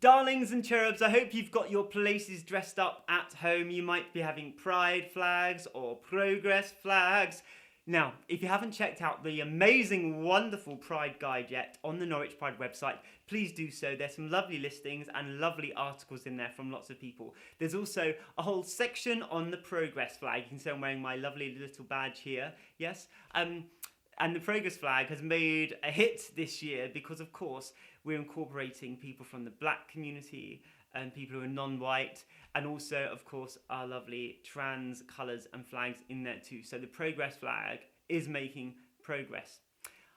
Darlings and cherubs, I hope you've got your places dressed up at home. You might be having pride flags or progress flags. Now, if you haven't checked out the amazing, wonderful Pride Guide yet on the Norwich Pride website, please do so. There's some lovely listings and lovely articles in there from lots of people. There's also a whole section on the progress flag. You can see I'm wearing my lovely little badge here. Yes. And the progress flag has made a hit this year because, of course, we're incorporating people from the black community and people who are non-white, and also, of course, our lovely trans colours and flags in there too. So the progress flag is making progress.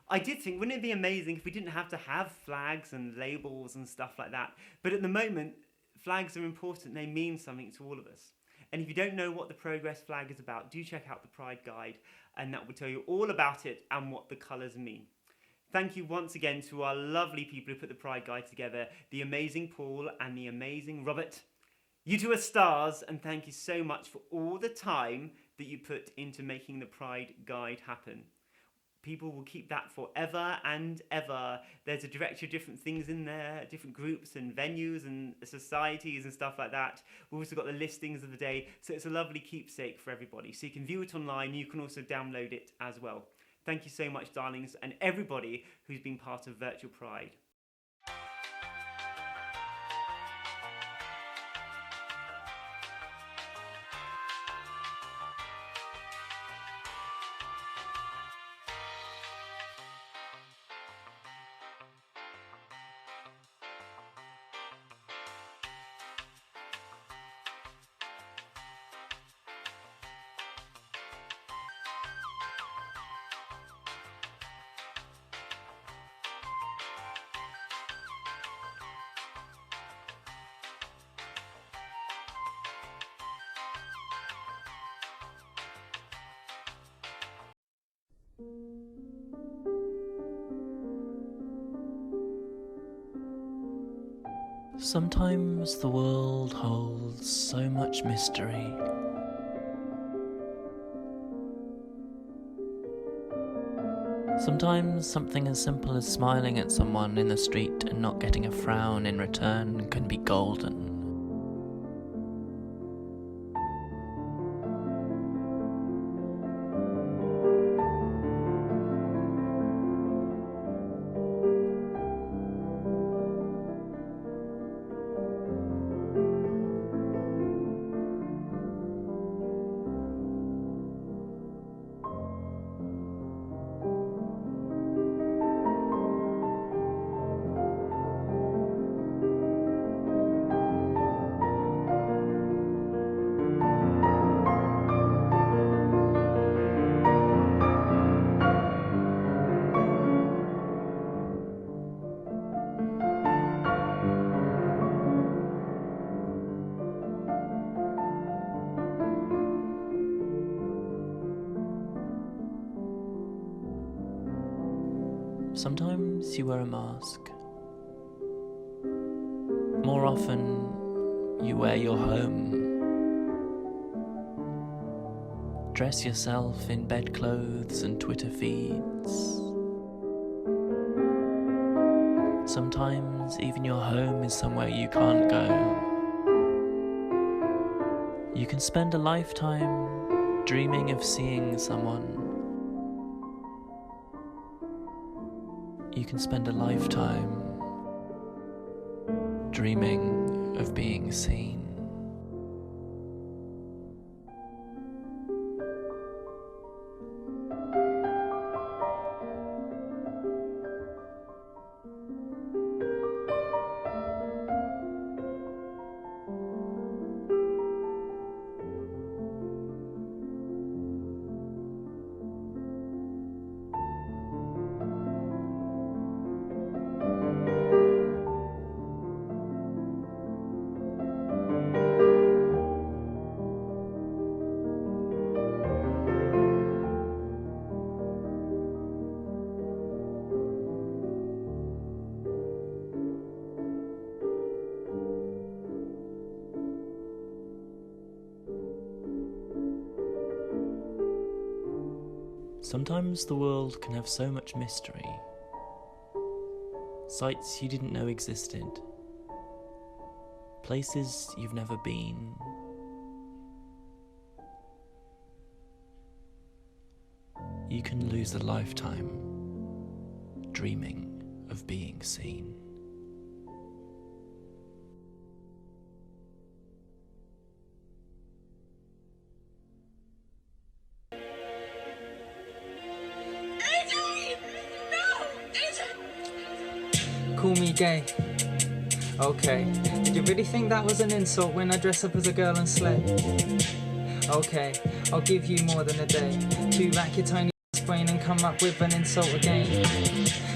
I did think, wouldn't it be amazing if we didn't have to have flags and labels and stuff like that? But at the moment, flags are important. They mean something to all of us. And if you don't know what the progress flag is about, do check out the Pride Guide, and that will tell you all about it and what the colours mean. Thank you once again to our lovely people who put the Pride Guide together, the amazing Paul and the amazing Robert. You two are stars, and thank you so much for all the time that you put into making the Pride Guide happen. People will keep that forever and ever. There's a directory of different things in there, different groups and venues and societies and stuff like that. We've also got the listings of the day, so it's a lovely keepsake for everybody. So you can view it online, you can also download it as well. Thank you so much, darlings, and everybody who's been part of Virtual Pride. Sometimes the world holds so much mystery. Sometimes something as simple as smiling at someone in the street and not getting a frown in return can be golden. Sometimes you wear a mask. More often, you wear your home. Dress yourself in bedclothes and Twitter feeds. Sometimes even your home is somewhere you can't go. You can spend a lifetime dreaming of seeing someone. You can spend a lifetime dreaming of being seen. Sometimes the world can have so much mystery. Sights you didn't know existed. places you've never been. You can lose a lifetime dreaming of being seen. Call me gay. Okay. Did you really think that was an insult when I dress up as a girl and slay? Okay, I'll give you more than a day to rack your tiny brain and come up with an insult again.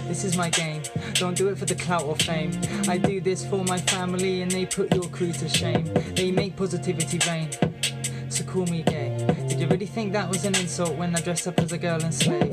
This is my game, don't do it for the clout or fame. I do this for my family and they put your crew to shame. They make positivity rain, so call me gay. Did you really think that was an insult when I dress up as a girl and slay?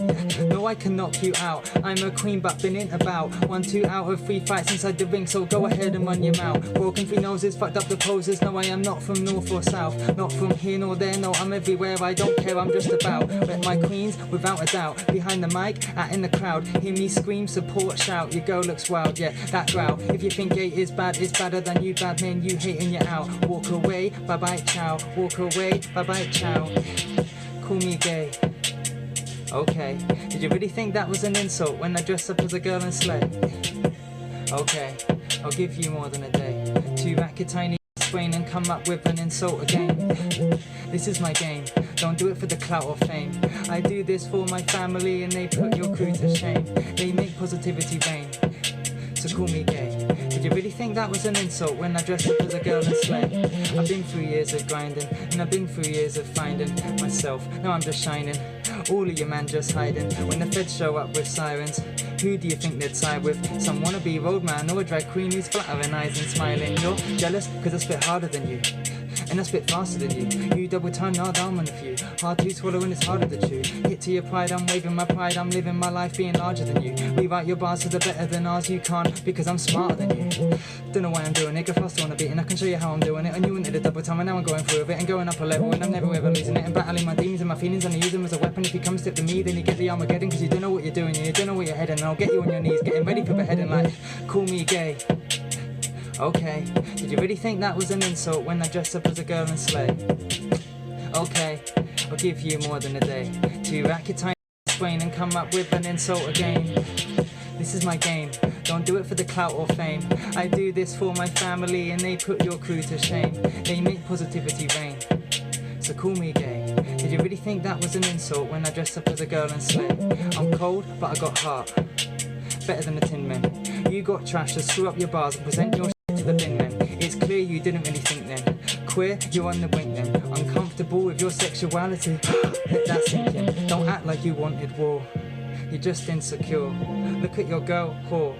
No, I can knock you out, I'm a queen but been in about 1-2 out of 3 fights inside the ring, so go ahead and run your mouth. Broken 3 noses, fucked up the poses. No, I am not from north or south, not from here nor there. No, I'm everywhere, I don't care, I'm just about rep my queens without a doubt. Behind the mic, out in the crowd, hear me scream, support, shout. Your girl looks wild, yeah, that growl. If you think gay is bad, it's badder than you bad men. You hating, you're out. Walk away, bye bye ciao. Walk away, bye bye ciao. Call me gay. Okay, did you really think that was an insult when I dress up as a girl and slay? Okay, I'll give you more than a day to rack your tiny brain and come up with an insult again. This is my game, don't do it for the clout or fame. I do this for my family and they put your crew to shame. They make positivity rain, so call me gay. Did you really think that was an insult when I dress up as a girl and slay? I've been through years of grinding and I've been through years of finding myself. Now I'm just shining, all of your man just hiding. When the feds show up with sirens, who do you think they'd side with? Some wannabe roadman or a drag queen who's flattering eyes and smiling. You're jealous cause I spit harder than you and I spit faster than you. You double tongue, now down on a few. Hard to swallow and it's harder to chew. Hit to your pride, I'm waving my pride. I'm living my life being larger than you. Rewrite your bars so they're better than ours. You can't because I'm smarter than you. Don't know why I'm doing it, go faster on the beat and I can show you how I'm doing it. And you wanted a double time and now I'm going through it and going up a level and I'm never ever losing it. And battling my demons and my feelings and I use them as a weapon. If you come step to me then you get the Armageddon cause you don't know what you're doing. You don't know where you're heading and I'll get you on your knees getting ready for beheading like call me gay. Okay, did you really think that was an insult when I dress up as a girl and slay? Okay, I'll give you more than a day to rack your tiny brain and come up with an insult again. This is my game, don't do it for the clout or fame. I do this for my family and they put your crew to shame. They make positivity rain, so call me gay. Did you really think that was an insult when I dress up as a girl and slay? I'm cold, but I got heart, better than the Tin Men. You got trash, so screw up your bars and present your to the bin men. It's clear you didn't really think then. Queer, you're on the brink then. Uncomfortable with your sexuality. Let that sink in. Don't act like you wanted war. You're just insecure. Look at your girl, whore.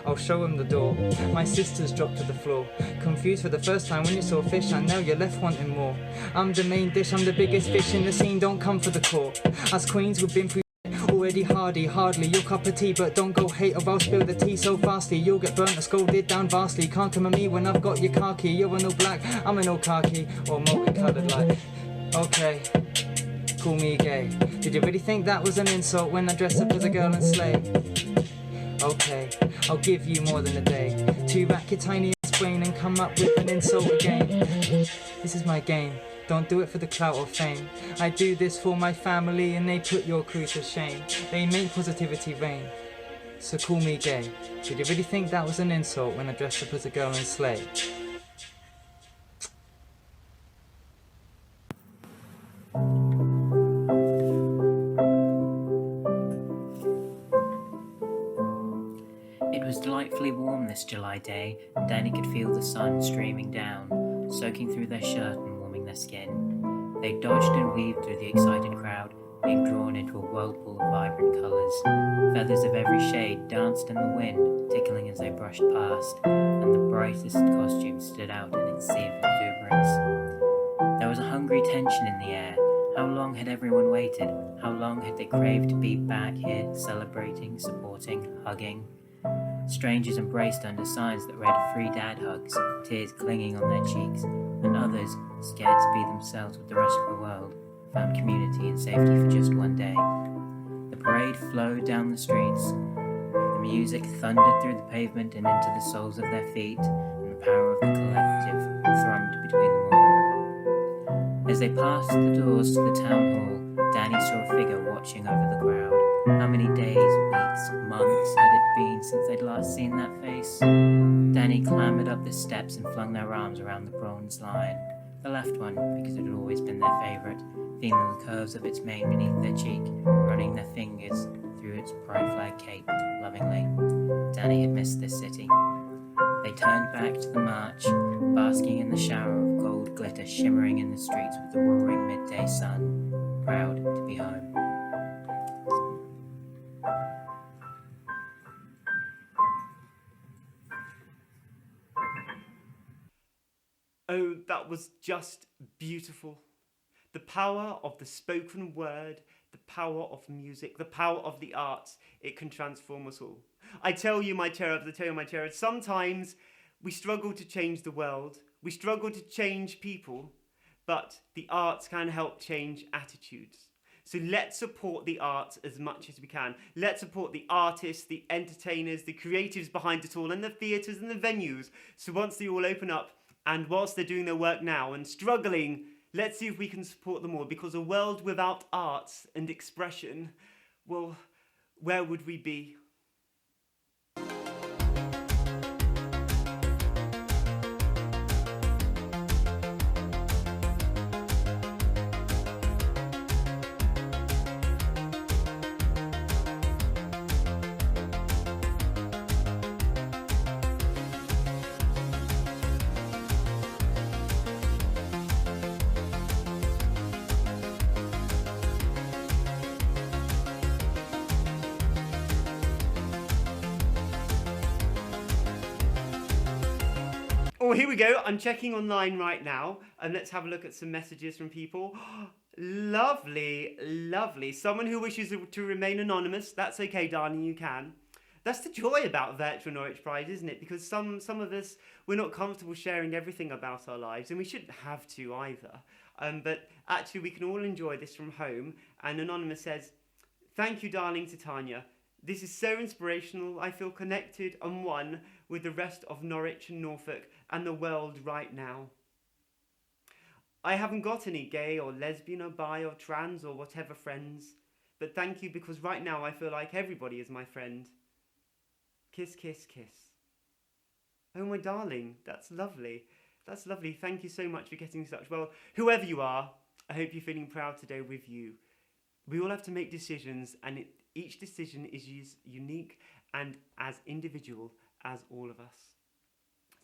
I'll show him the door. My sisters dropped to the floor. Confused for the first time when you saw fish. I know you're left wanting more. I'm the main dish, I'm the biggest fish in the scene. Don't come for the core. Us queens, we've been through already hardly your cup of tea, but don't go hate or I'll spill the tea so fastly. You'll get burnt or scolded down vastly. Can't come at me when I've got your car key. You're an all black, I'm an all khaki, or multicolored like. Okay, call me gay. Did you really think that was an insult when I dress up as a girl and slay? Okay, I'll give you more than a day to rack your tiny ass brain and come up with an insult again. This is my game, don't do it for the clout or fame. I do this for my family and they put your crew to shame. They make positivity rain, so call me gay. Did you really think that was an insult when I dressed up as a girl and slay? It was delightfully warm this July day, and Danny could feel the sun streaming down, soaking through their shirt and warming their skin. They dodged and weaved through the excited crowd, being drawn into a whirlpool of vibrant colours. Feathers of every shade danced in the wind, tickling as they brushed past, and the brightest costumes stood out in its sea of exuberance. There was a hungry tension in the air. How long had everyone waited? How long had they craved to be back here, celebrating, supporting, hugging? Strangers embraced under signs that read "Free Dad Hugs," tears clinging on their cheeks, and others, scared to be themselves with the rest of the world, found community and safety for just one day. The parade flowed down the streets. The music thundered through the pavement and into the soles of their feet, and the power of the collective thrummed between them all. As they passed the doors to the town hall, Danny saw a figure watching over the crowd. How many days, weeks, months had it been since they'd last seen that face? Danny clambered up the steps and flung their arms around the bronze lion, the left one because it had always been their favourite, feeling the curves of its mane beneath their cheek, running their fingers through its pride flag cape lovingly. Danny had missed this city. They turned back to the march, basking in the shower of gold glitter shimmering in the streets with the roaring midday sun, proud to be home. Oh, that was just beautiful. The power of the spoken word, the power of music, the power of the arts, it can transform us all. I tell you, my cherubs, sometimes we struggle to change the world, we struggle to change people, but the arts can help change attitudes. So let's support the arts as much as we can. Let's support the artists, the entertainers, the creatives behind it all, and the theatres and the venues. So once they all open up, and whilst they're doing their work now and struggling, let's see if we can support them all, because a world without arts and expression, well, where would we be? Oh, here we go. I'm checking online right now, and let's have a look at some messages from people. Lovely, lovely. Someone who wishes to remain anonymous. That's okay, darling, you can. That's the joy about virtual Norwich Pride, isn't it? Because some of us, we're not comfortable sharing everything about our lives, and we shouldn't have to either. But actually, we can all enjoy this from home. And Anonymous says, "Thank you, darling Titania. This is so inspirational. I feel connected and one with the rest of Norwich and Norfolk and the world right now. I haven't got any gay or lesbian or bi or trans or whatever friends, but thank you, because right now I feel like everybody is my friend. Kiss, kiss, kiss." Oh, my darling, that's lovely. That's lovely. Thank you so much for getting in touch. Well, whoever you are, I hope you're feeling proud today with you. We all have to make decisions, and each decision is unique and as individual as all of us.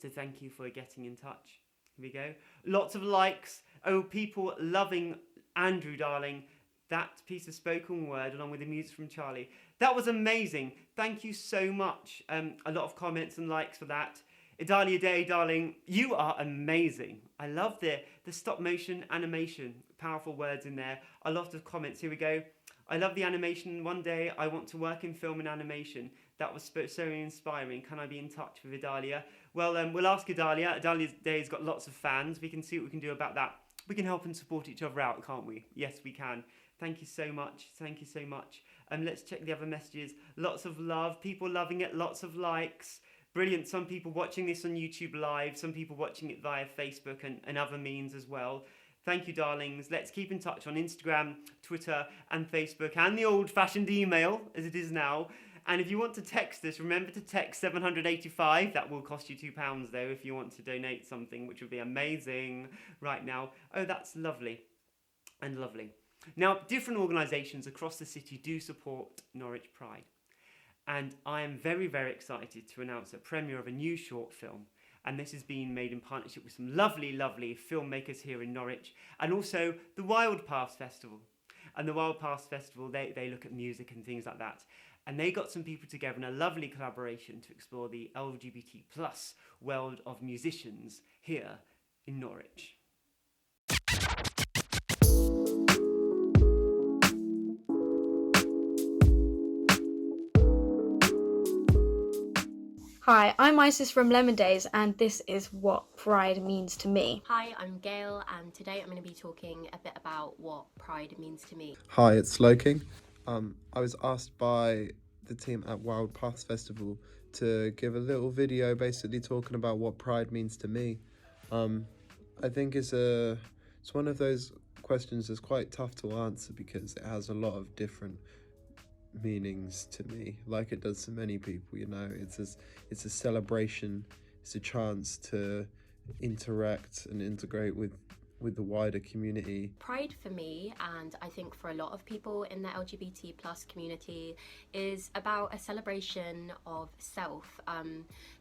So thank you for getting in touch. Here we go. Lots of likes. Oh, people loving Andrew, darling. That piece of spoken word along with the music from Charlie. That was amazing. Thank you so much. A lot of comments and likes for that. Idalia Day, darling, you are amazing. I love the stop motion animation. Powerful words in there. A lot of comments. Here we go. I love the animation. One day I want to work in film and animation. That was so inspiring. Can I be in touch with Idalia? Well, we'll ask Idalia. Idalia Day's got lots of fans. We can see what we can do about that. We can help and support each other out, can't we? Yes, we can. Thank you so much. Thank you so much. Let's check the other messages. Lots of love. People loving it. Lots of likes. Brilliant. Some people watching this on YouTube Live. Some people watching it via Facebook and other means as well. Thank you, darlings. Let's keep in touch on Instagram, Twitter, and Facebook, and the old-fashioned email, as it is now. And if you want to text us, remember to text 785. That will cost you £2, though, if you want to donate something, which would be amazing right now. Oh, that's lovely and lovely. Now, different organisations across the city do support Norwich Pride. And I am very, very excited to announce a premiere of a new short film. And this has been made in partnership with some lovely, lovely filmmakers here in Norwich, and also the Wild Pass Festival. And the Wild Pass Festival, they look at music and things like that. And they got some people together in a lovely collaboration to explore the LGBT plus world of musicians here in Norwich. Hi, I'm Isis from Lemon Days, and this is what Pride means to me. Hi, I'm Gail, and today I'm going to be talking a bit about what Pride means to me. Hi, it's Sloking. I was asked by the team at Wild Path Festival to give a little video basically talking about what pride means to me. I think it's one of those questions that's quite tough to answer because it has a lot of different meanings to me, like it does to many people. It's a celebration. It's a chance to interact and integrate with the wider community. Pride for me, and I think for a lot of people in the LGBT plus community, is about a celebration of self,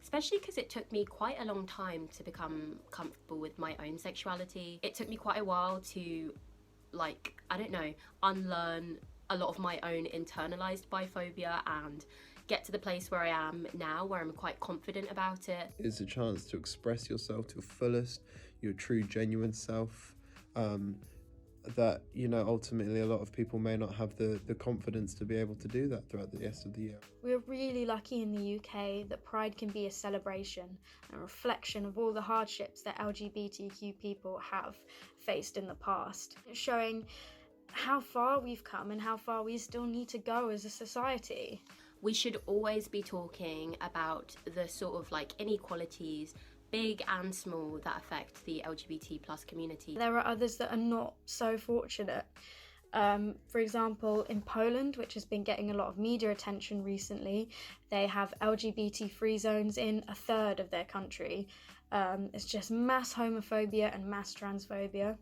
especially because it took me quite a long time to become comfortable with my own sexuality. It took me quite a while to, unlearn a lot of my own internalized biphobia and get to the place where I am now, where I'm quite confident about it. It's a chance to express yourself to your fullest, your true, genuine self, that, ultimately a lot of people may not have the confidence to be able to do that throughout the rest of the year. We're really lucky in the UK that Pride can be a celebration and a reflection of all the hardships that LGBTQ people have faced in the past, showing how far we've come and how far we still need to go as a society. We should always be talking about the sort of inequalities, big and small, that affect the LGBT plus community. There are others that are not so fortunate. For example, in Poland, which has been getting a lot of media attention recently, they have LGBT free zones in a third of their country. It's just mass homophobia and mass transphobia.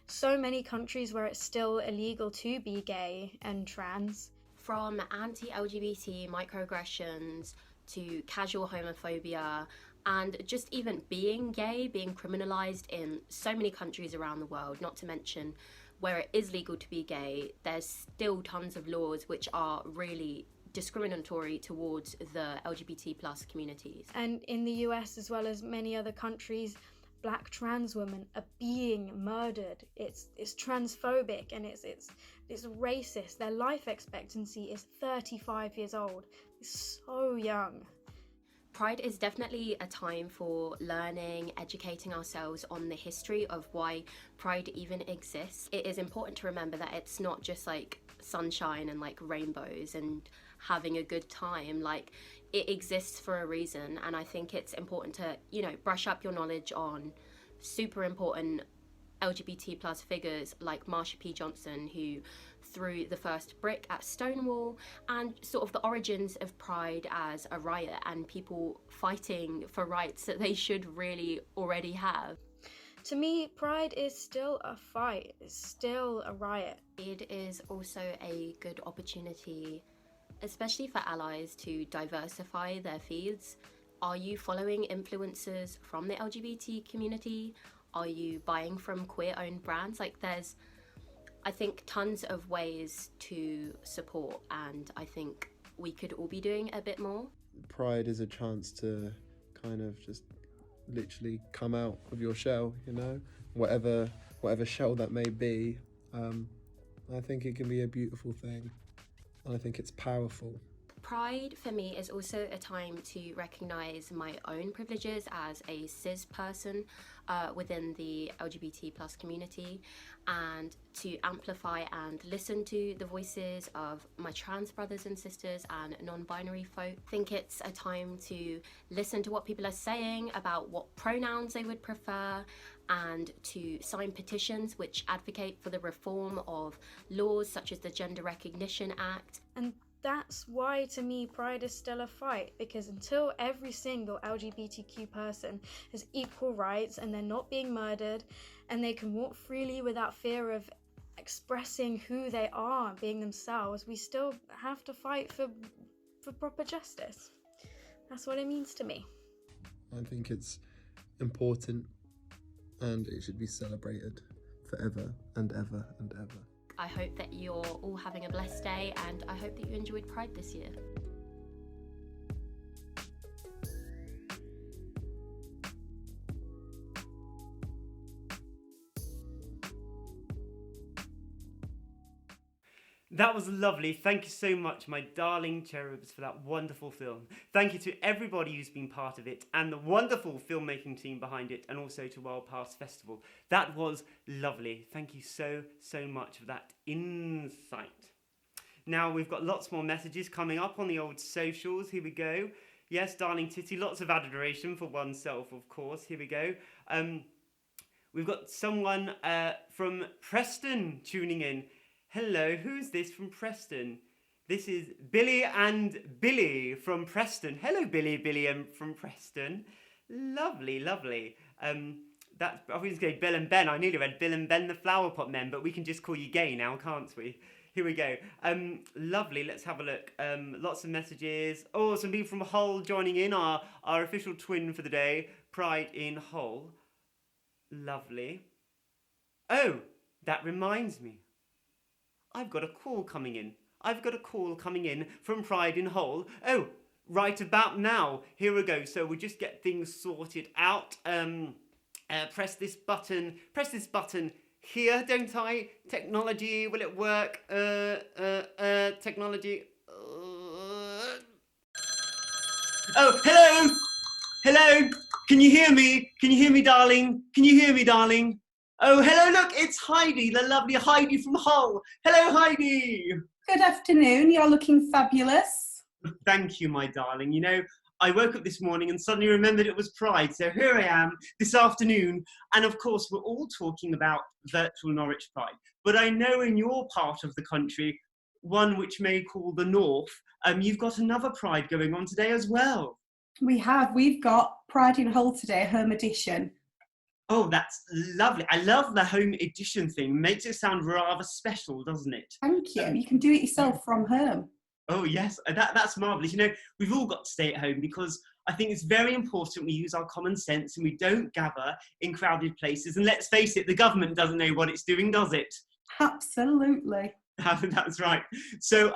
So many countries where it's still illegal to be gay and trans. From anti-LGBT microaggressions to casual homophobia, and just even being gay being criminalised in so many countries around the world, not to mention where it is legal to be gay, there's still tons of laws which are really discriminatory towards the LGBT plus communities. And in the US, as well as many other countries, Black trans women are being murdered. It's transphobic and it's racist. Their life expectancy is 35 years old. It's so young. Pride is definitely a time for learning, educating ourselves on the history of why Pride even exists. It is important to remember that it's not just sunshine and rainbows and having a good time. It exists for a reason, and I think it's important to, brush up your knowledge on super important LGBT plus figures like Marsha P. Johnson, who threw the first brick at Stonewall, and sort of the origins of Pride as a riot and people fighting for rights that they should really already have. To me, Pride is still a fight. It's still a riot. It is also a good opportunity, especially for allies, to diversify their feeds. Are you following influencers from the LGBT community? Are you buying from queer-owned brands? There's, I think, tons of ways to support, and I think we could all be doing a bit more. Pride is a chance to kind of just literally come out of your shell, whatever shell that may be. I think it can be a beautiful thing, and I think it's powerful. Pride for me is also a time to recognise my own privileges as a cis person within the LGBT plus community, and to amplify and listen to the voices of my trans brothers and sisters and non-binary folk. I think it's a time to listen to what people are saying about what pronouns they would prefer, and to sign petitions which advocate for the reform of laws such as the Gender Recognition Act. And that's why, to me, Pride is still a fight, because until every single LGBTQ person has equal rights and they're not being murdered and they can walk freely without fear of expressing who they are, being themselves, we still have to fight for proper justice. That's what it means to me. I think it's important and it should be celebrated forever and ever and ever. I hope that you're all having a blessed day, and I hope that you enjoyed Pride this year. That was lovely. Thank you so much, my darling cherubs, for that wonderful film. Thank you to everybody who's been part of it and the wonderful filmmaking team behind it, and also to Wild Past Festival. That was lovely. Thank you so much for that insight. Now, we've got lots more messages coming up on the old socials. Here we go. Yes, darling Titty, lots of adoration for oneself, of course. Here we go. We've got someone from Preston tuning in. Hello, who's this from Preston? This is Billy and Billy from Preston. Hello, Billy and from Preston. Lovely. That's obviously Bill and Ben. I nearly read Bill and Ben the Flower Pot Men, but we can just call you Gay now, can't we? Here we go. Lovely. Let's have a look. Lots of messages. Oh, some people from Hull joining in. Our official twin for the day. Pride in Hull. Lovely. Oh, that reminds me. I've got a call coming in. From Pride in Hull. Oh, right about now. Here we go. So we'll just get things sorted out. Press this button here, don't I? Technology, will it work? Technology. Oh, hello. Can you hear me? Darling? Oh, hello, look, it's Heidi, the lovely Heidi from Hull. Hello, Heidi. Good afternoon, you're looking fabulous. Thank you, my darling. You know, I woke up this morning and suddenly remembered it was Pride, so here I am this afternoon, and of course we're all talking about virtual Norwich Pride, but I know in your part of the country, one which may call the North, you've got another Pride going on today as well. We've got Pride in Hull today, home edition. Oh, that's lovely. I love the home edition thing. Makes it sound rather special, doesn't it? Thank you. You can do it yourself from home. Oh, yes. That's marvellous. You know, we've all got to stay at home because I think it's very important we use our common sense and we don't gather in crowded places. And let's face it, the government doesn't know what it's doing, does it? Absolutely. That's right. So,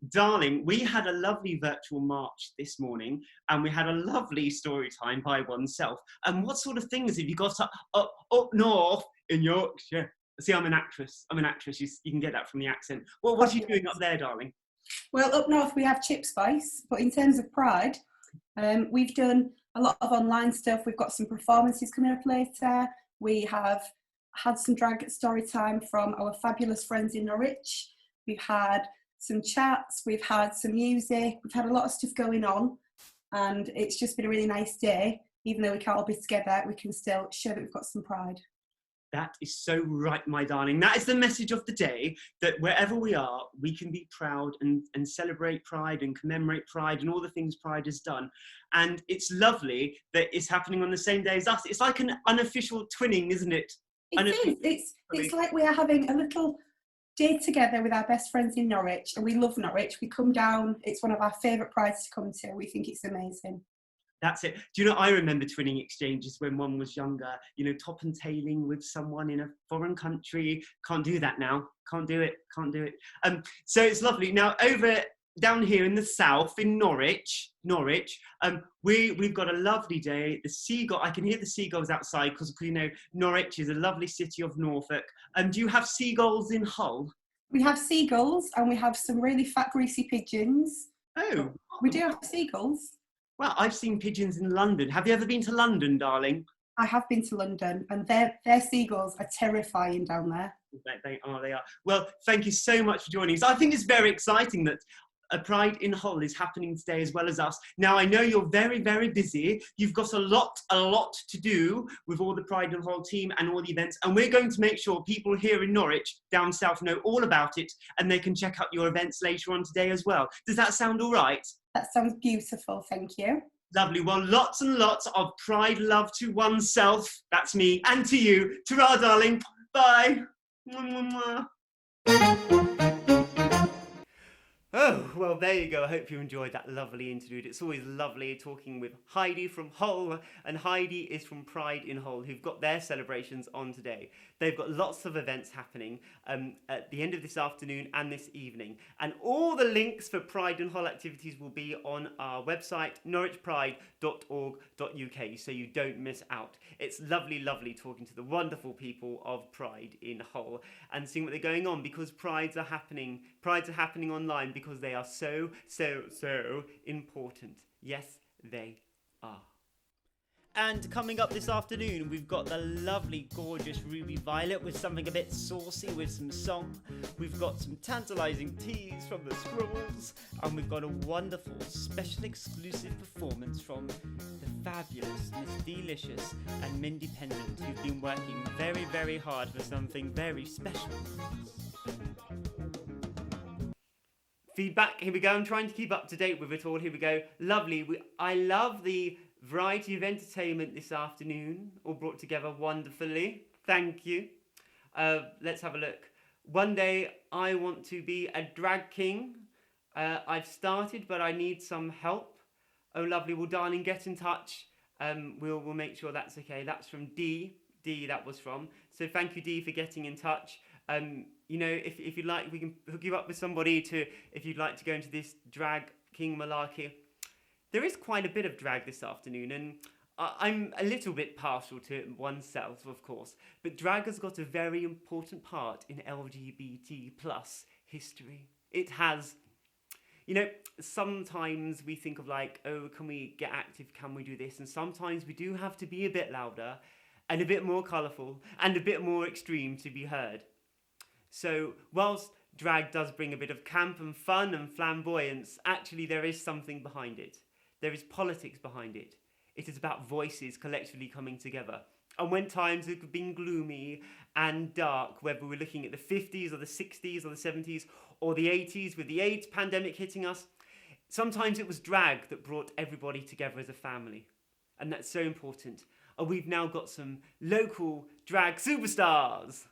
darling, we had a lovely virtual march this morning and we had a lovely story time by oneself. And what sort of things have you got up north in Yorkshire? See, I'm an actress. You can get that from the accent. Well, what are you doing up there, darling? Well, up north we have Chip Spice, but in terms of Pride, we've done a lot of online stuff. We've got some performances coming up later. We have had some drag story time from our fabulous friends in Norwich. We've had some chats, we've had some music, we've had a lot of stuff going on, and it's just been a really nice day. Even though we can't all be together, we can still show that we've got some pride. That is so right, my darling. That is the message of the day, that wherever we are, we can be proud and celebrate Pride and commemorate Pride and all the things Pride has done. And it's lovely that it's happening on the same day as us. It's like an unofficial twinning, isn't it? It's like we are having a little day together with our best friends in Norwich, and we love Norwich. We come down, it's one of our favourite prides to come to. We think it's amazing. That's it. Do you know, I remember twinning exchanges when one was younger, you know, top and tailing with someone in a foreign country. Can't do that now. Can't do it. So it's lovely. Now, down here in the south, in Norwich, we've got a lovely day. I can hear the seagulls outside because, you know, Norwich is a lovely city of Norfolk. Do you have seagulls in Hull? We have seagulls and we have some really fat, greasy pigeons. Oh. We do have seagulls. Well, I've seen pigeons in London. Have you ever been to London, darling? I have been to London, and their seagulls are terrifying down there. They are. Well, thank you so much for joining us. I think it's very exciting that a Pride in Hull is happening today as well as us. Now, I know you're very, very busy. You've got a lot to do with all the Pride in Hull team and all the events, and we're going to make sure people here in Norwich, down south, know all about it, and they can check out your events later on today as well. Does that sound all right? That sounds beautiful, thank you. Lovely. Well, lots and lots of Pride love to oneself. That's me. And to you. Ta-ra, darling. Bye. Mwah, mwah. Oh, well, there you go. I hope you enjoyed that lovely interlude. It's always lovely talking with Heidi from Hull, and Heidi is from Pride in Hull, who've got their celebrations on today. They've got lots of events happening at the end of this afternoon and this evening. And all the links for Pride in Hull activities will be on our website, norwichpride.org.uk, so you don't miss out. It's lovely talking to the wonderful people of Pride in Hull and seeing what they're going on, because prides are happening online because they are so important. Yes, they are. And coming up this afternoon, we've got the lovely, gorgeous Ruby Violet with something a bit saucy with some song. We've got some tantalising teas from the Squirrels. And we've got a wonderful, special exclusive performance from the fabulous Miss Delicious and Mindy Pendant, who've been working very, very hard for something very special. Feedback, here we go. I'm trying to keep up to date with it all. Here we go. Lovely. I love the variety of entertainment this afternoon, all brought together wonderfully. Thank you. Let's have a look. One day I want to be a drag king. I've started, but I need some help. Oh, lovely. Well, darling, get in touch. We'll make sure that's okay. That's from D. That was from. So thank you, D, for getting in touch. You know, if you'd like, we can hook you up with somebody if you'd like to go into this drag king malarkey. There is quite a bit of drag this afternoon, and I'm a little bit partial to it oneself, of course, but drag has got a very important part in LGBT plus history. It has. You know, sometimes we think of like, oh, can we get active? Can we do this? And sometimes we do have to be a bit louder and a bit more colourful and a bit more extreme to be heard. So whilst drag does bring a bit of camp and fun and flamboyance, actually there is something behind it. There is politics behind it. It is about voices collectively coming together. And when times have been gloomy and dark, whether we're looking at the 50s or the 60s or the 70s or the 80s with the AIDS pandemic hitting us, sometimes it was drag that brought everybody together as a family. And that's so important. And we've now got some local drag superstars.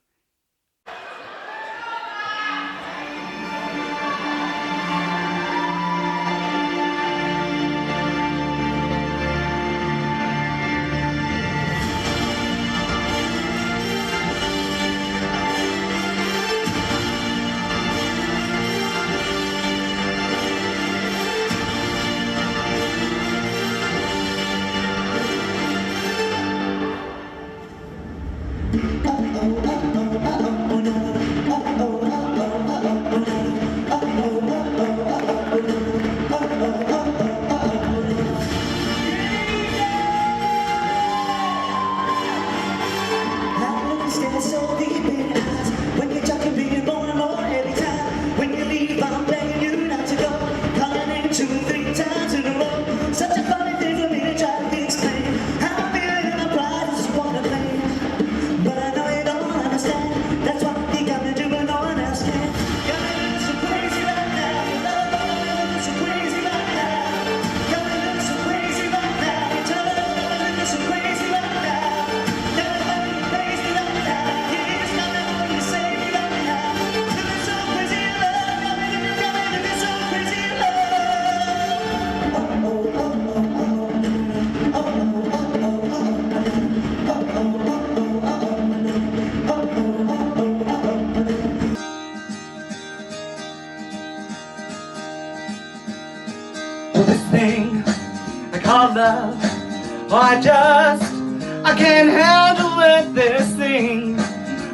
I can't handle it, this thing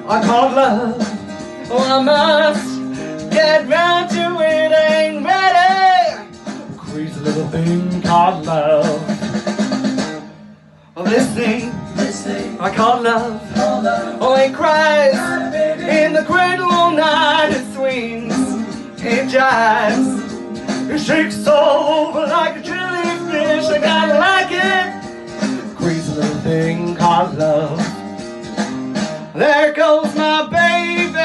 I call love. Oh, I must get round to it, ain't ready. Crazy little thing called love. Oh, this thing I call love. Oh, it cries in the cradle all night, it swings, it jives, it shakes all over like a jellyfish. I gotta like it. Crazy little thing called love. There goes my baby.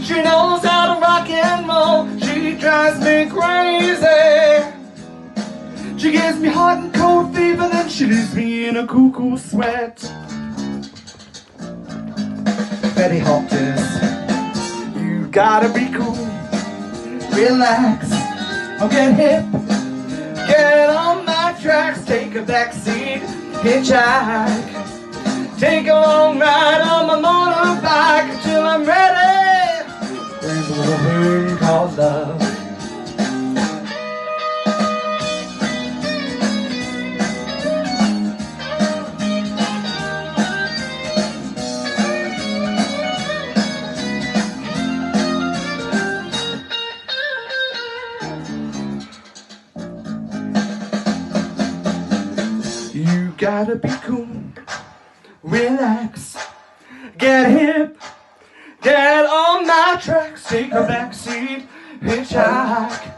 She knows how to rock and roll. She drives me crazy. She gives me hot and cold fever, then she leaves me in a cuckoo sweat. Betty Hopkins, you gotta be cool. Relax, I'll get hip. Get on my tracks, take a back seat, hitchhike. Take a long ride on my motorbike until I'm ready. There's a little thing called love. gotta be cool, relax, get hip, get on my tracks, take a backseat, hitchhike,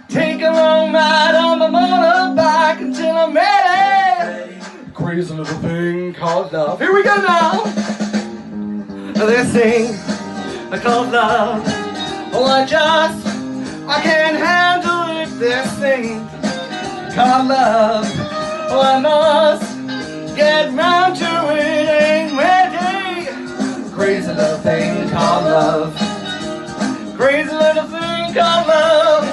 take a long ride on my motorbike until I'm ready. Crazy little thing called love. Here we go now. This thing called love. Oh, I can't handle it. This thing called love. Oh, I must get round to it. Ain't ready. Crazy little thing called love. Crazy little thing called love.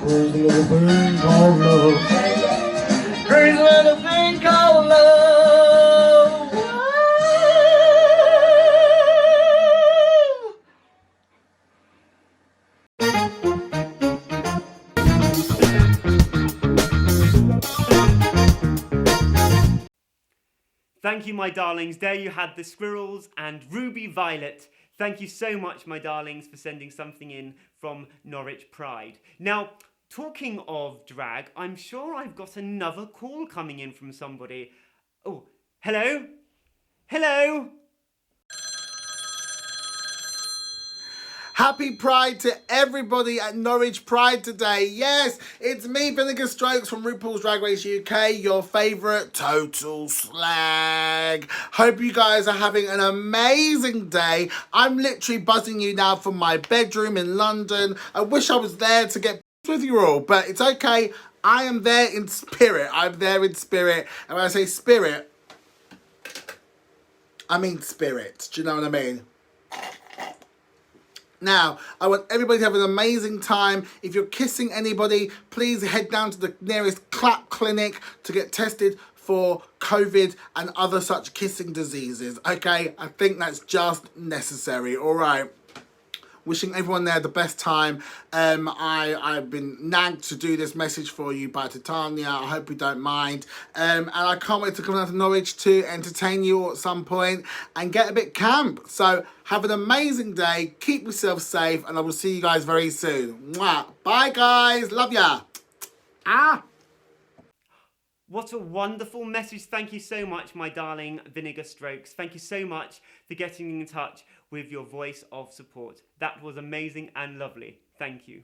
Crazy little thing called love. Crazy little thing called love. Thank you, my darlings. There you had the Squirrels and Ruby Violet. Thank you so much, my darlings, for sending something in from Norwich Pride. Now, talking of drag, I'm sure I've got another call coming in from somebody. Oh, hello? Hello? Happy Pride to everybody at Norwich Pride today. Yes, it's me, Vinegar Strokes from RuPaul's Drag Race UK, your favourite total slag. Hope you guys are having an amazing day. I'm literally buzzing you now from my bedroom in London. I wish I was there to get with you all, but it's okay. I am there in spirit. I'm there in spirit. And when I say spirit, I mean spirit. Do you know what I mean? Now, I want everybody to have an amazing time. If you're kissing anybody, please head down to the nearest clap clinic to get tested for COVID and other such kissing diseases. Okay, I think that's just necessary. All right. Wishing everyone there the best time. I've been nagged to do this message for you by Titania. I hope you don't mind. And I can't wait to come down to Norwich to entertain you all at some point and get a bit camp. So have an amazing day. Keep yourself safe. And I will see you guys very soon. Mwah. Bye, guys. Love ya. Ah. What a wonderful message. Thank you so much, my darling Vinegar Strokes. Thank you so much for getting in touch with your voice of support. That was amazing and lovely. Thank you.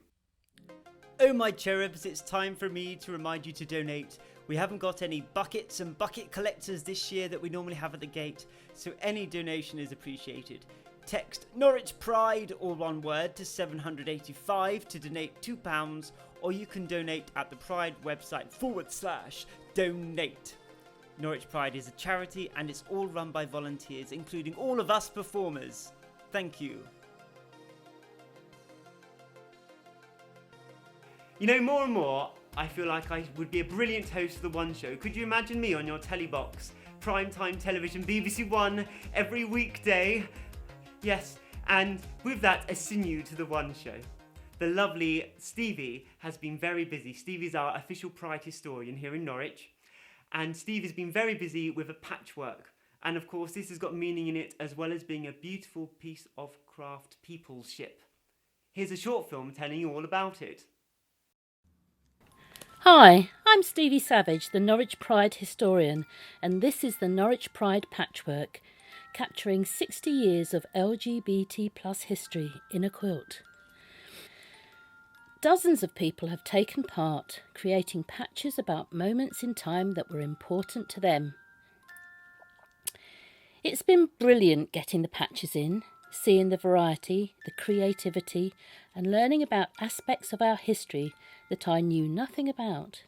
Oh, my cherubs, it's time for me to remind you to donate. We haven't got any buckets and bucket collectors this year that we normally have at the gate, so any donation is appreciated. Text Norwich Pride, all one word, to 785 to donate £2, or you can donate at the Pride website /donate. Norwich Pride is a charity and it's all run by volunteers, including all of us performers. Thank you. You know, more and more, I feel like I would be a brilliant host of The One Show. Could you imagine me on your telly box, primetime television, BBC One, every weekday? Yes, and with that, a sinew to The One Show. The lovely Stevie has been very busy. Stevie's our official Pride historian here in Norwich. And Steve has been very busy with a patchwork. And of course, this has got meaning in it as well as being a beautiful piece of craft peopleship. Here's a short film telling you all about it. Hi, I'm Stevie Savage, the Norwich Pride historian, and this is the Norwich Pride Patchwork, capturing 60 years of LGBT plus history in a quilt. Dozens of people have taken part, creating patches about moments in time that were important to them. It's been brilliant getting the patches in, seeing the variety, the creativity, and learning about aspects of our history that I knew nothing about.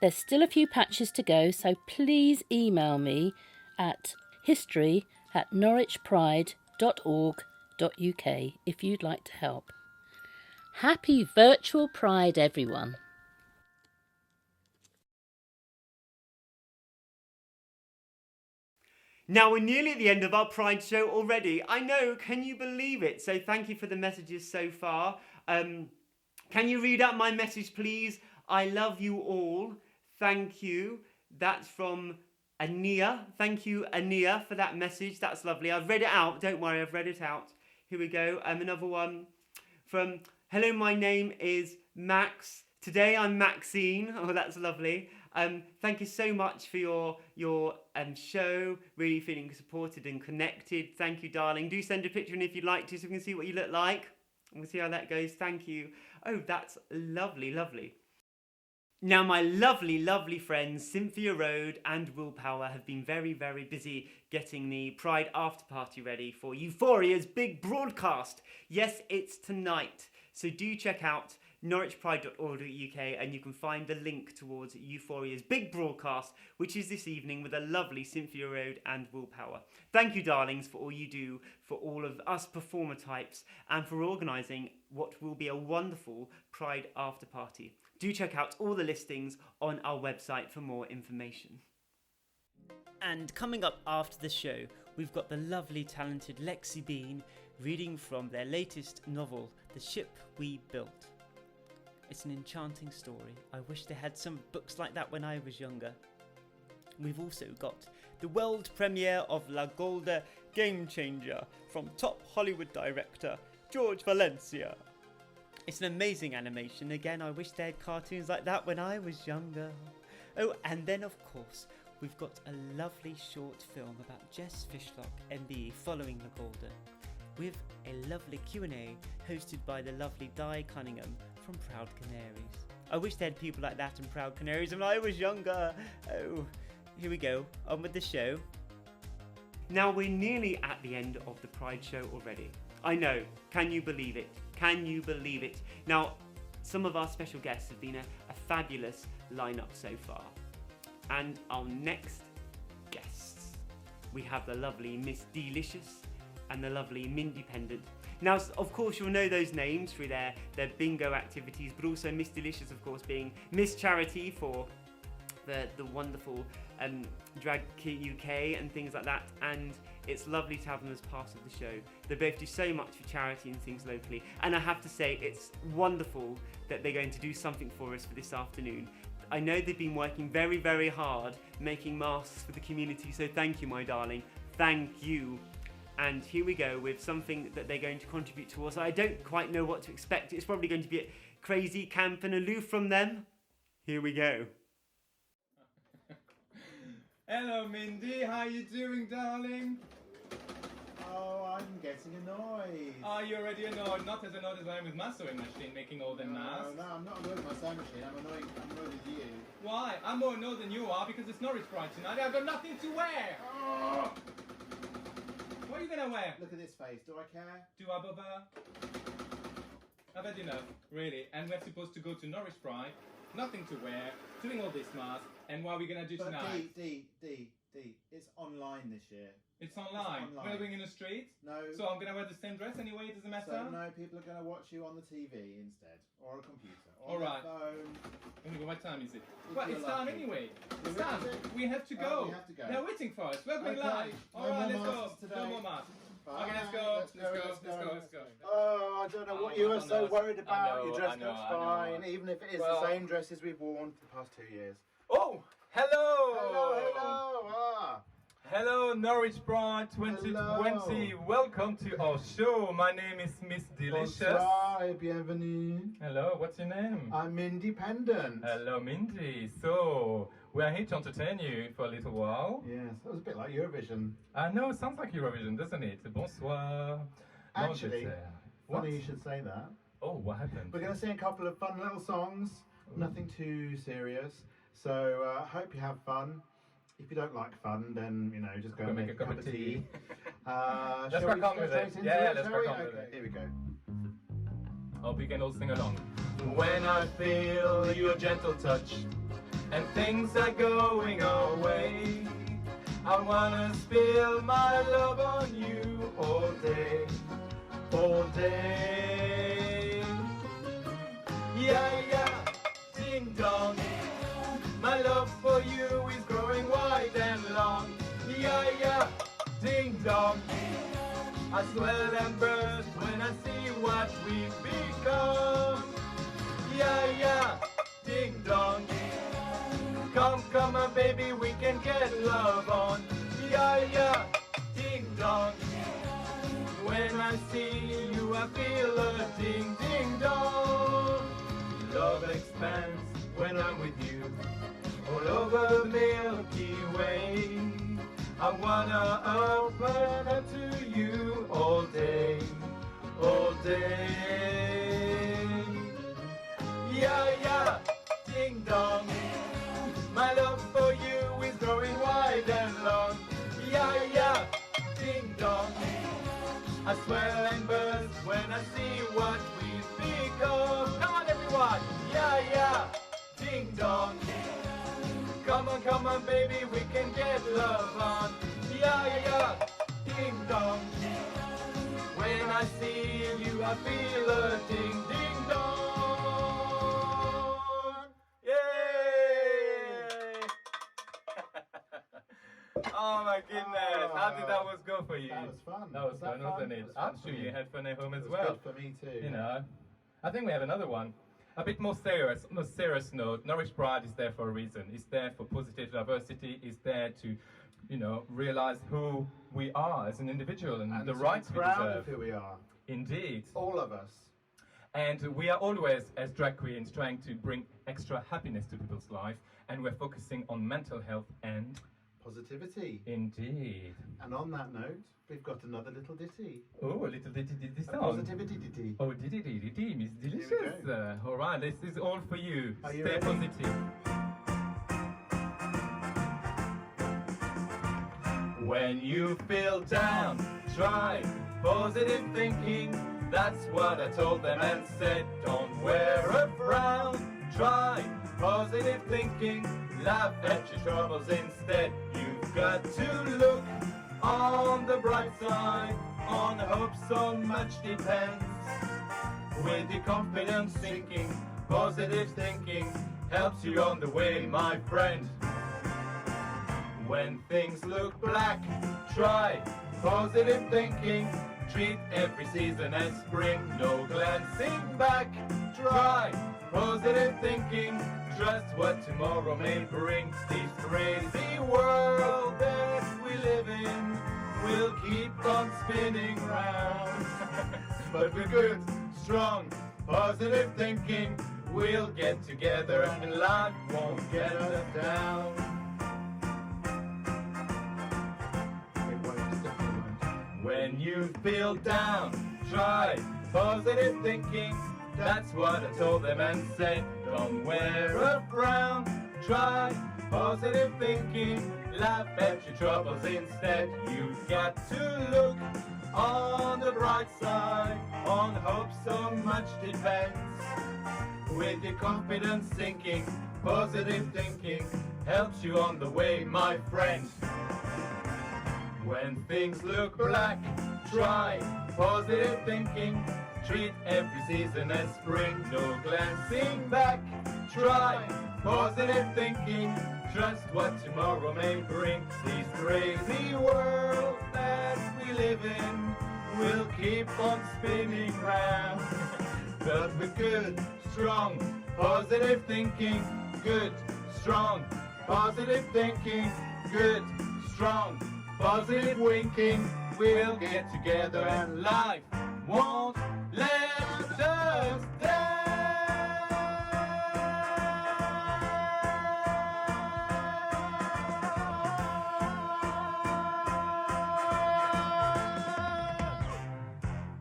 There's still a few patches to go, so please email me at history@norwichpride.org.uk if you'd like to help. Happy virtual Pride, everyone. Now we're nearly at the end of our Pride show already. I know, can you believe it? So thank you for the messages so far. Can you read out my message, please? I love you all. Thank you. That's from Ania. Thank you, Ania, for that message. That's lovely. I've read it out. Don't worry, I've read it out. Here we go. Another one from... Hello, my name is Max. Today I'm Maxine. Oh, that's lovely. Thank you so much for your show. Really feeling supported and connected. Thank you, darling. Do send a picture in if you'd like to, so we can see what you look like. And we'll see how that goes. Thank you. Oh, that's lovely, lovely. Now, my lovely, lovely friends Cynthia Road and Willpower have been very, very busy getting the Pride after party ready for Euphoria's big broadcast. Yes, it's tonight. So do check out norwichpride.org.uk and you can find the link towards Euphoria's big broadcast, which is this evening with a lovely Cynthia Road and Willpower. Thank you, darlings, for all you do for all of us performer types and for organising what will be a wonderful Pride after party. Do check out all the listings on our website for more information. And coming up after the show, we've got the lovely, talented Lexi Bean reading from their latest novel, The Ship We Built. It's an enchanting story. I wish they had some books like that when I was younger. We've also got the world premiere of La Golda Game Changer from top Hollywood director George Valencia. It's an amazing animation. Again, I wish they had cartoons like that when I was younger. Oh, and then of course, we've got a lovely short film about Jess Fishlock, MBE, following La Golda, with a lovely Q&A hosted by the lovely Di Cunningham from Proud Canaries. I wish they had people like that in Proud Canaries when I was younger. Oh, here we go, on with the show. Now we're nearly at the end of the Pride show already. I know, can you believe it? Can you believe it? Now, some of our special guests have been a fabulous lineup so far. And our next guests, we have the lovely Miss Delicious and the lovely Mindy Pendant. Now, of course, you'll know those names through their bingo activities, but also Miss Delicious, of course, being Miss Charity for the wonderful Drag UK and things like that. And it's lovely to have them as part of the show. They both do so much for charity and things locally. And I have to say, it's wonderful that they're going to do something for us for this afternoon. I know they've been working very, very hard making masks for the community, so thank you, my darling. Thank you. And here we go with something that they're going to contribute towards. I don't quite know what to expect. It's probably going to be crazy, camp and aloof from them. Here we go. Hello, Mindy. How you doing, darling? Oh, I'm getting annoyed. Are you already annoyed? Not as annoyed as I am with my sewing machine making all them masks. No, I'm not annoyed with my sewing machine. I'm annoyed with you. Why? I'm more annoyed than you are because it's Norwich Pride tonight. I've got nothing to wear. Oh! What are you gonna wear? Look at this face. Do I care? Do I bother? I've had enough, really. And we're supposed to go to Norwich Pride, nothing to wear, doing all this mask, and what are we gonna do tonight? D. It's online this year. It's online. We're not going in the street? No. So I'm gonna wear the same dress anyway, it doesn't matter? So no, people are gonna watch you on the TV instead, or a computer, or Alright. phone. Anyway, what time is it? If Well, you're it's time lucky. anyway. Is It's it? time. Is it? We have to go. Oh, we have to go. They're waiting for us. We're going Okay. live. No Alright, more let's go. masks today. No more masks. Bye. Okay, let's go. Let's go. Oh, I don't know what Oh, you I were don't so know. worried I about. know, Your dress I know, looks I know. fine, even if it is Well- the same dresses we've worn for the past 2 years. Oh, hello. Hello. Hello, Norwich Pride 2020. Hello. Welcome to our show. My name is Miss Delicious. Bonsoir, bienvenue. Hello, what's your name? I'm independent. Hello, Mindy. So, we're here to entertain you for a little while. Yes, that was a bit like Eurovision. I know, it sounds like Eurovision, doesn't it? Bonsoir. Actually, What? funny you should say that. Oh, what happened? We're going to sing a couple of fun little songs, nothing too serious. So, I hope you have fun. If you don't like fun, then, you know, just go and make a cup of tea. Let's Shall crack we on go with straight it. into Yeah, it, let's shall we? crack on with Okay, it. here we go. Hope you can all sing along. When I feel your gentle touch and things are going our way, I wanna spill my love on you all day, all day. Yeah, ding dong. My love for you is growing wide and long. Yeah, ding dong. I swell and burst when I see what we've become. Yeah, ding dong. Come, my baby, we can get love on. Yeah, ding dong. When I see you, I feel a ding dong. love expands when I'm with you. All over the Milky Way, I wanna open up to you all day, all day. Yeah, yeah, ding dong, my love for you is growing wide and long. Yeah, yeah, ding dong, I swell and burst when I see what we've become. Come on everyone, yeah, yeah, ding dong. Come on, baby, we can get love on. Yeah, yeah, ding dong. When I see you, I feel a ding, ding dong. Yay! Oh my goodness, how did that was go for you? That was fun. That was fun, wasn't it? I'm sure you had fun at home as well. Good for me too. You know, I think we have another one. A bit more serious, on a serious note, Norwich Pride is there for a reason. It's there for positive diversity. It's there to, you know, realize who we are as an individual and the rights we proud deserve. of who we are. Indeed. All of us. And we are always, as drag queens, trying to bring extra happiness to people's life, and we're focusing on mental health and positivity. Indeed. And on that note, we've got another little ditty. Oh, a little ditty A song. positivity ditty. Oh, ditty, Miss Delicious. All right, this is all for you. Are you Stay ready? positive. When you feel down, try positive thinking. That's what I told them and said. Don't wear a frown. Try positive thinking. Laugh at your troubles instead. You've got to look on the bright side. On hope so much depends. With your confidence thinking, positive thinking helps you on the way, my friend. When things look black, try positive thinking. Treat every season as spring, no glancing back. Try positive thinking. Trust what tomorrow may bring. This crazy world that we live in will keep on spinning round. But with good, strong, positive thinking, we'll get together and life won't get us down. When you feel down, try positive thinking. That's what I told them and said. Don't wear a frown. Try positive thinking. Laugh at your troubles instead. You've got to look on the bright side. On hope so much depends. With your confidence thinking, positive thinking helps you on the way, my friend. When things look black, try positive thinking. Treat every season as spring, no glancing back. Try positive thinking. Trust what tomorrow may bring. This crazy world that we live in will keep on spinning round. But with good, strong, positive thinking. Good, strong, positive thinking. Good, strong, positive winking. We'll get together and life won't let us down.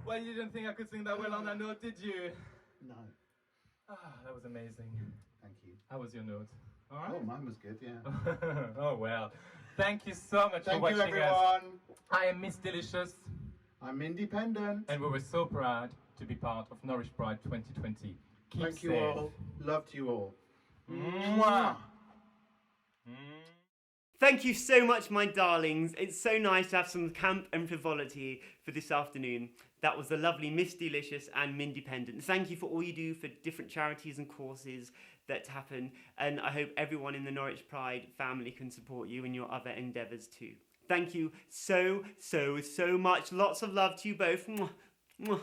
Well, you didn't think I could sing that well on that note, did you? No. Ah, that was amazing. Thank you. How was your note? All right. Oh, mine was good, yeah. Oh, well. Thank you so much for Thank watching you, everyone. us. I am Miss Delicious. I'm independent. And we were so proud to be part of Norwich Pride 2020. Keep Thank you safe. all. Love to you all. Mwah. Thank you so much, my darlings. It's so nice to have some camp and frivolity for this afternoon. That was the lovely Miss Delicious and Mindependent. Thank you for all you do for different charities and causes that happen. And I hope everyone in the Norwich Pride family can support you in your other endeavours too. Thank you so much. Lots of love to you both. Mwah, mwah.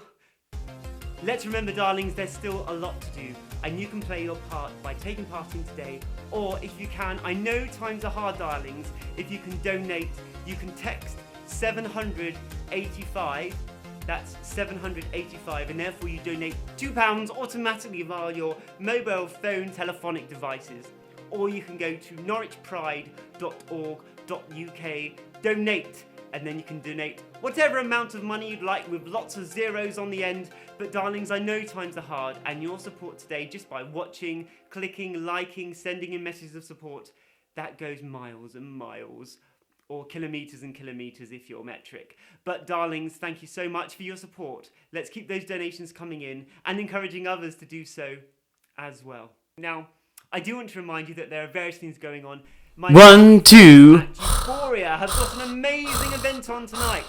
Let's remember, darlings, there's still a lot to do, and you can play your part by taking part in today, or if you can, I know times are hard, darlings, if you can donate, you can text 785 That's £785, and therefore you donate £2 automatically via your mobile phone telephonic devices. Or you can go to norwichpride.org.uk, donate, and then you can donate whatever amount of money you'd like with lots of zeros on the end. But darlings, I know times are hard, and your support today, just by watching, clicking, liking, sending in messages of support, that goes miles and miles, or kilometres and kilometres if you're metric. But darlings, thank you so much for your support. Let's keep those donations coming in and encouraging others to do so as well. Now, I do want to remind you that there are various things going on. My 1, 2. Euphoria have got an amazing event on tonight.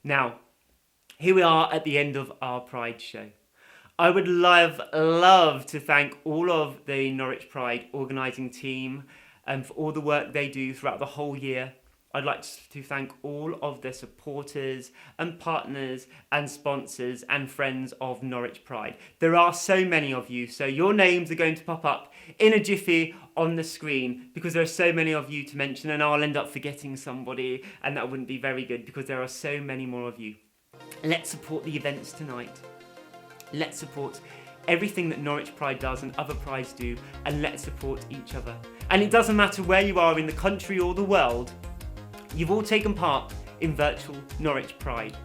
Now, here we are at the end of our Pride show. I would love to thank all of the Norwich Pride organising team for all the work they do throughout the whole year. I'd like to thank all of their supporters and partners and sponsors and friends of Norwich Pride. There are so many of you, so your names are going to pop up in a jiffy on the screen because there are so many of you to mention, and I'll end up forgetting somebody, and that wouldn't be very good because there are so many more of you. Let's support the events tonight. Let's support everything that Norwich Pride does and other prides do, and let's support each other. And it doesn't matter where you are in the country or the world, you've all taken part in virtual Norwich Pride.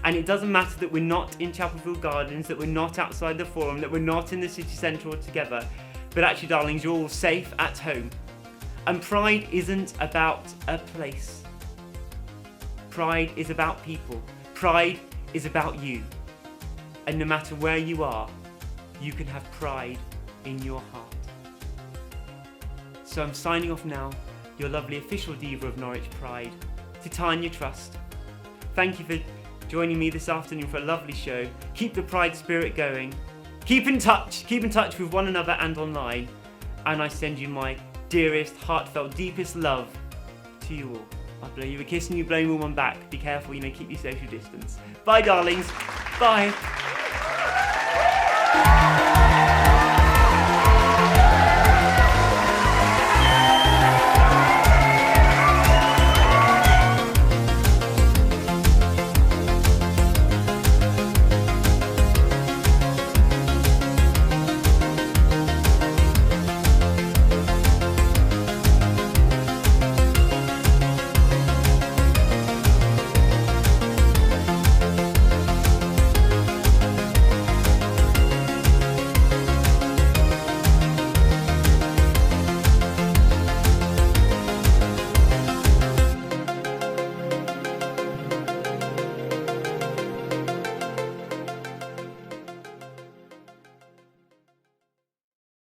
And it doesn't matter that we're not in Chapelfield Gardens, that we're not outside the Forum, that we're not in the city centre altogether, but actually, darlings, you're all safe at home. And Pride isn't about a place. Pride is about people. Pride is about you. And no matter where you are, you can have pride in your heart. So I'm signing off now, your lovely official diva of Norwich Pride, Titania Trust. Thank you for joining me this afternoon for a lovely show. Keep the Pride spirit going. Keep in touch with one another and online. And I send you my dearest, heartfelt, deepest love to you all. I'll blow you a kiss and you blow me one back. Be careful, keep your social distance. Bye, darlings. Bye.